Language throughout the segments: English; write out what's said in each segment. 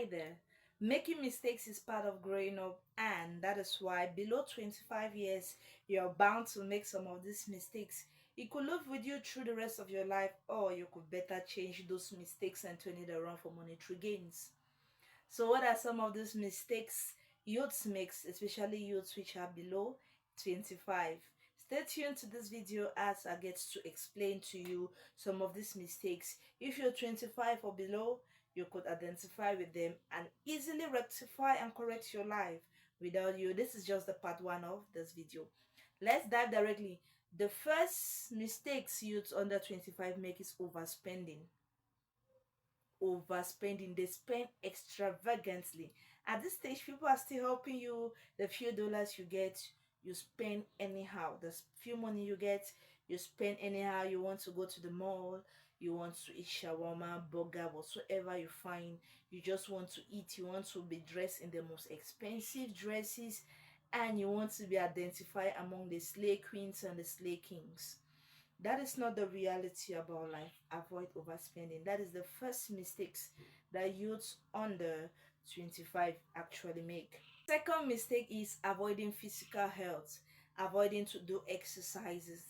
there. Making mistakes is part of growing up, and that is why below 25 years, you're bound to make some of these mistakes. It could live with you through the rest of your life, or you could better change those mistakes and turn it around for monetary gains. So, what are some of these mistakes youths makes, especially youths which are below 25? Stay tuned to this video as I get to explain to you some of these mistakes. If you're 25 or below, you could identify with them and easily rectify and correct your life without you. This is just the part one of this video. Let's dive directly. The first mistakes youths under 25 make is overspending. Overspending. They spend extravagantly. At this stage, people are still helping you. The few dollars you get, you spend anyhow. The few money you get, you spend anyhow. You want to go to the mall, you want to eat shawarma, burger, whatsoever you find. You just want to eat. You want to be dressed in the most expensive dresses, and you want to be identified among the slay queens and the slay kings. That is not the reality about life. Avoid overspending. That is the first mistakes that youths under 25 actually make. Second mistake is avoiding physical health, avoiding to do exercises.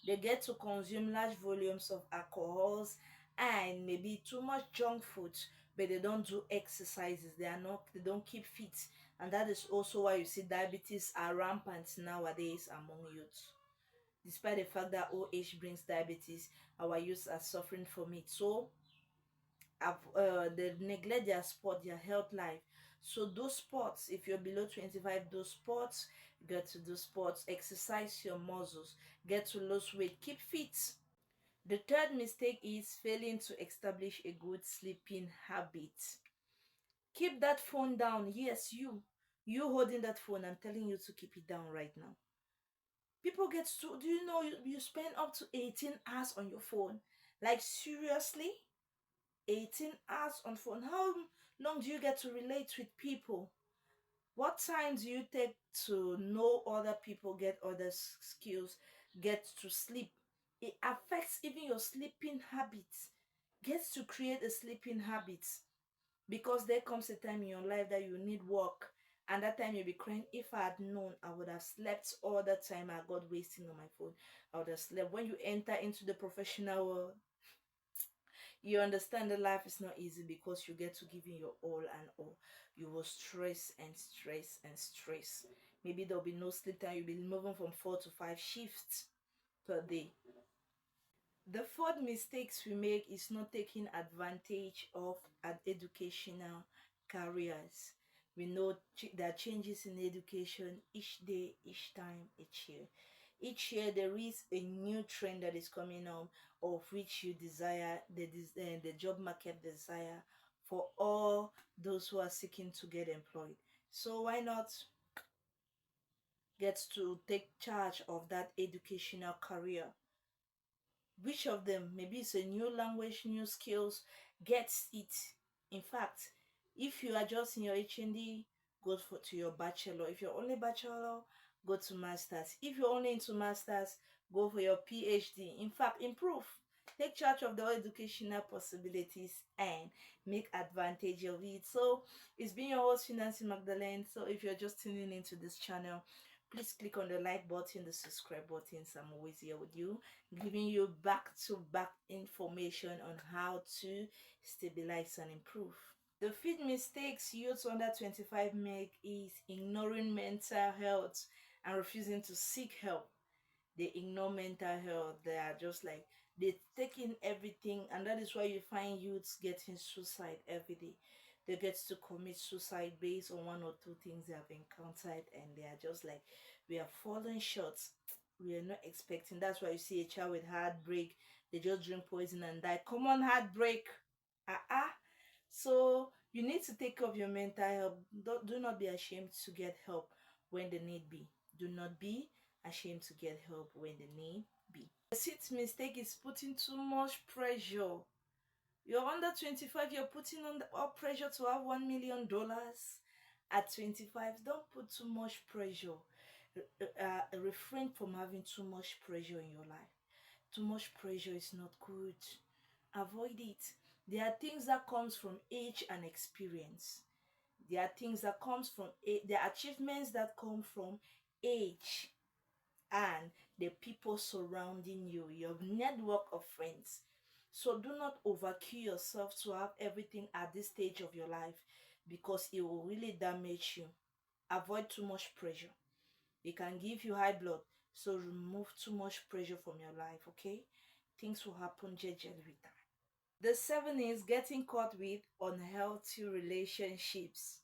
They get to consume large volumes of alcohols and maybe too much junk food, but they don't do exercises. They don't keep fit. And that is also why you see diabetes are rampant nowadays among youth. Despite the fact that old age brings diabetes, our youth are suffering from it. So they neglect their sport, their health life. So those sports, if you're below 25, those sports, get to do sports, exercise your muscles, get to lose weight, keep fit. The third mistake is failing to establish a good sleeping habit. Keep that phone down. Yes, you holding that phone, I'm telling you to keep it down right now. People get to, do you know you spend up to 18 hours on your phone? Like, seriously? 18 hours on phone. How long do you get to relate with people? What time do you take to know other people, get other skills, get to sleep? It affects even your sleeping habits. Gets to create a sleeping habit, because there comes a time in your life that you need work, and that time you'll be crying, if I had known, I would have slept all the time I got wasting on my phone. I would have slept. When you enter into the professional world, you understand that life is not easy, because you get to give in your all and all. You will stress and stress and stress. Maybe there'll be no sleep time. You'll be moving from 4 to 5 shifts per day. The fourth mistakes we make is not taking advantage of an educational careers. We know there are changes in education each day, each time, each year. Each year there is a new trend that is coming on, of which you desire, the job market desire for all those who are seeking to get employed. So why not get to take charge of that educational career? Which of them? Maybe it's a new language, new skills, gets it. In fact, if you are just in your HND, go to your bachelor. If you're only bachelor, go to masters. If you're only into masters, go for your PhD. In fact, improve. Take charge of the educational possibilities and make advantage of it. So it's been your host, Financy Magdalene. So if you're just tuning into this channel, please click on the like button, the subscribe button. So I'm always here with you, giving you back to back information on how to stabilize and improve. The fifth mistakes youths under 25 make is ignoring mental health and refusing to seek help. They ignore mental health. They are just like, they take in everything, and that is why you find youths getting suicide every day. They get to commit suicide based on one or two things they have encountered, and they are just like, we are falling short. We are not expecting. That's why you see a child with heartbreak, they just drink poison and die. Common heartbreak. So you need to take care of your mental health. Do not be ashamed to get help when the need be. Do not be ashamed to get help when the need be. The sixth mistake is putting too much pressure. You're under 25, you're putting on all pressure to have $1 million at 25. Don't put too much pressure. Refrain from having too much pressure in your life. Too much pressure is not good. Avoid it. There are things that comes from age and experience. There are things that comes from there are achievements that come from age and the people surrounding you, your network of friends. So do not overkill yourself to have everything at this stage of your life because it will really damage you. Avoid too much pressure. It can give you high blood. So remove too much pressure from your life, okay? Things will happen gradually with time. The seven is getting caught with unhealthy relationships.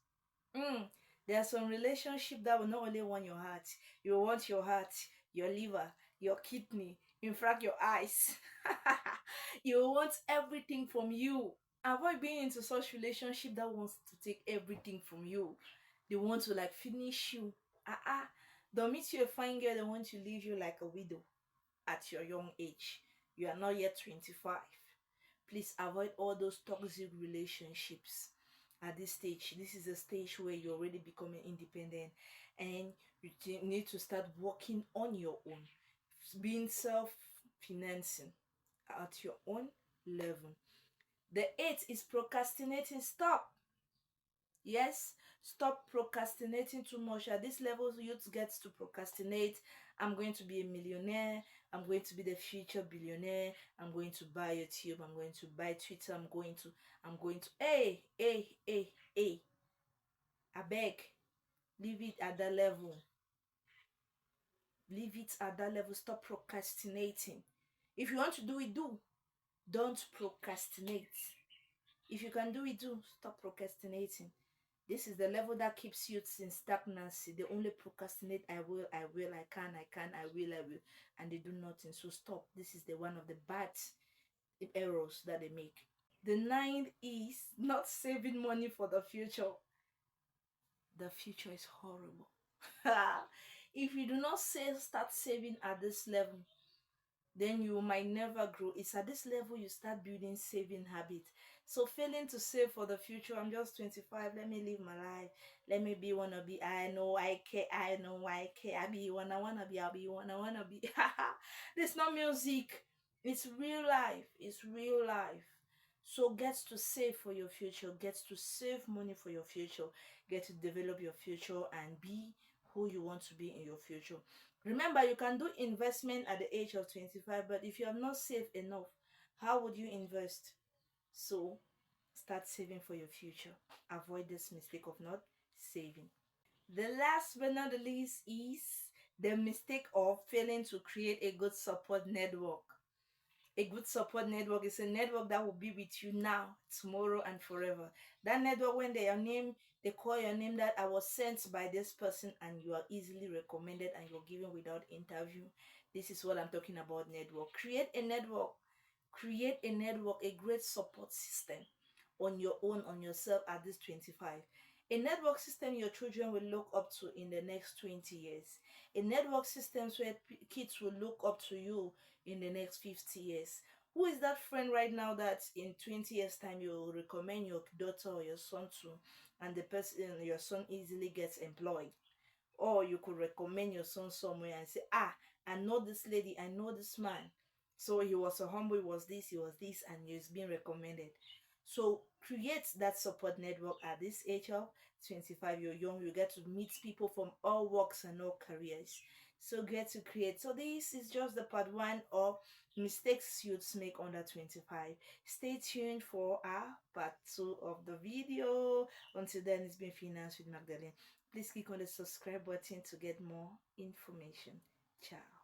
Mm, there are some relationship that will not only want your heart, you want your heart, your liver, your kidney, in fact your eyes. You want everything from you. Avoid being into such relationship that wants to take everything from you. They want to like finish you. Don't meet you a fine girl, they want to leave you like a widow at your young age. You are not yet 25. Please avoid all those toxic relationships at this stage. This is a stage where you're already becoming independent and you need to start working on your own, being self-financing at your own level. The eighth is procrastinating. Stop. Yes, stop procrastinating too much. At this level, youth gets to procrastinate. I'm going to be a millionaire. I'm going to be the future billionaire. I'm going to buy YouTube. I'm going to buy Twitter. Hey. I beg, leave it at that level. Leave it at that level. Stop procrastinating. If you want to do it, do. Don't procrastinate. If you can do it, do. Stop procrastinating. This is the level that keeps youths in stagnancy. They only procrastinate. I will, I can, I will, and they do nothing. So stop. This is the one of the bad errors that they make. The ninth is not saving money for the future. The future is horrible. If you do not start saving at this level, then you might never grow. It's at this level you start building saving habit. So failing to save for the future, I'm just 25, let me live my life, let me be wanna be, I know I care, I be one, I wanna be, I'll be one, I wanna be. This not music, it's real life, it's real life. So get to save for your future, get to save money for your future, get to develop your future and be who you want to be in your future. Remember, you can do investment at the age of 25, but if you are not safe enough, how would you invest? So start saving for your future. Avoid this mistake of not saving. The last but not the least is the mistake of failing to create a good support network. A good support network is a network that will be with you now, tomorrow, and forever. That network, when they call your name, that I was sent by this person, and you are easily recommended and you're given without interview. This is what I'm talking about. Network. Create a network. Create a network, a great support system on your own, on yourself at this 25. A network system your children will look up to in the next 20 years. A network system where kids will look up to you in the next 50 years. Who is that friend right now that in 20 years time you will recommend your daughter or your son to, and the person, your son, easily gets employed? Or you could recommend your son somewhere and say, I know this lady, I know this man, so he was a humble, he was this, and he's been recommended. So create that support network at this age of 25. You're young, you get to meet people from all walks and all careers. So get to create. So this is just the part one of mistakes youths make under 25. Stay tuned for our part two of the video. Until then, it's been Finance with Magdalene. Please click on the subscribe button to get more information. Ciao.